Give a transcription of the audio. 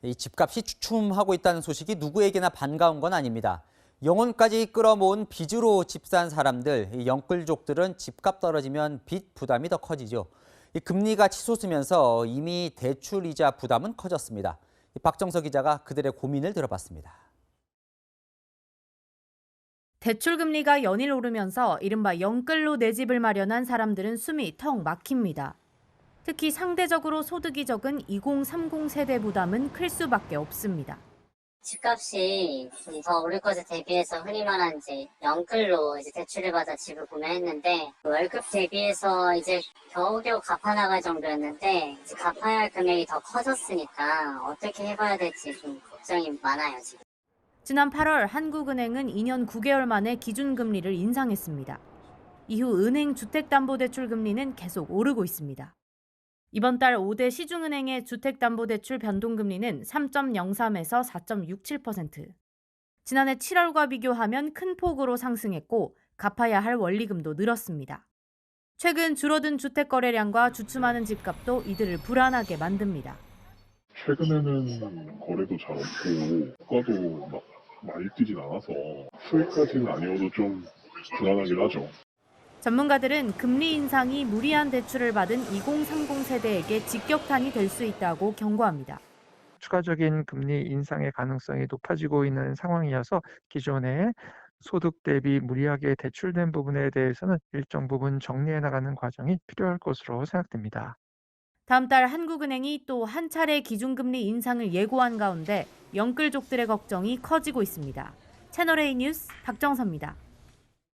이 집값이 주춤하고 있다는 소식이 누구에게나 반가운 건 아닙니다. 영혼까지 끌어모은 빚으로 집 산 사람들, 이 영끌족들은 집값 떨어지면 빚 부담이 더 커지죠. 이 금리가 치솟으면서 이미 대출 이자 부담은 커졌습니다. 박정석 기자가 그들의 고민을 들어봤습니다. 대출 금리가 연일 오르면서 이른바 영끌로 내 집을 마련한 사람들은 숨이 턱 막힙니다. 특히 상대적으로 소득이 적은 2030 세대 부담은 클 수밖에 없습니다. 집값이 좀 더 오를 것에 대비해서 흔히 말하는 이제 영끌로 이제 대출을 받아 집을 구매했는데 월급 대비해서 이제 겨우겨우 갚아 나갈 정도였는데 이제 갚아야 할 금액이 더 커졌으니까 어떻게 해봐야 될지 좀 걱정이 많아요, 지금. 지난 8월 한국은행은 2년 9개월 만에 기준금리를 인상했습니다. 이후 은행 주택담보대출 금리는 계속 오르고 있습니다. 이번 달 5대 시중은행의 주택담보대출 변동금리는 3.03에서 4.67%. 지난해 7월과 비교하면 큰 폭으로 상승했고 갚아야 할 원리금도 늘었습니다. 최근 줄어든 주택 거래량과 주춤하는 집값도 이들을 불안하게 만듭니다. 최근에는 거래도 잘 없고 주가도 막 많이 뛰진 않아서 수익까지는 아니어도 좀 불안하긴 하죠. 전문가들은 금리 인상이 무리한 대출을 받은 2030 세대에게 직격탄이 될 수 있다고 경고합니다. 추가적인 금리 인상의 가능성이 높아지고 있는 상황이어서 기존에 소득 대비 무리하게 대출된 부분에 대해서는 일정 부분 정리해 나가는 과정이 필요할 것으로 생각됩니다. 다음 달 한국은행이 또 한 차례 기준금리 인상을 예고한 가운데 영끌족들의 걱정이 커지고 있습니다. 채널A 뉴스 박정서입니다.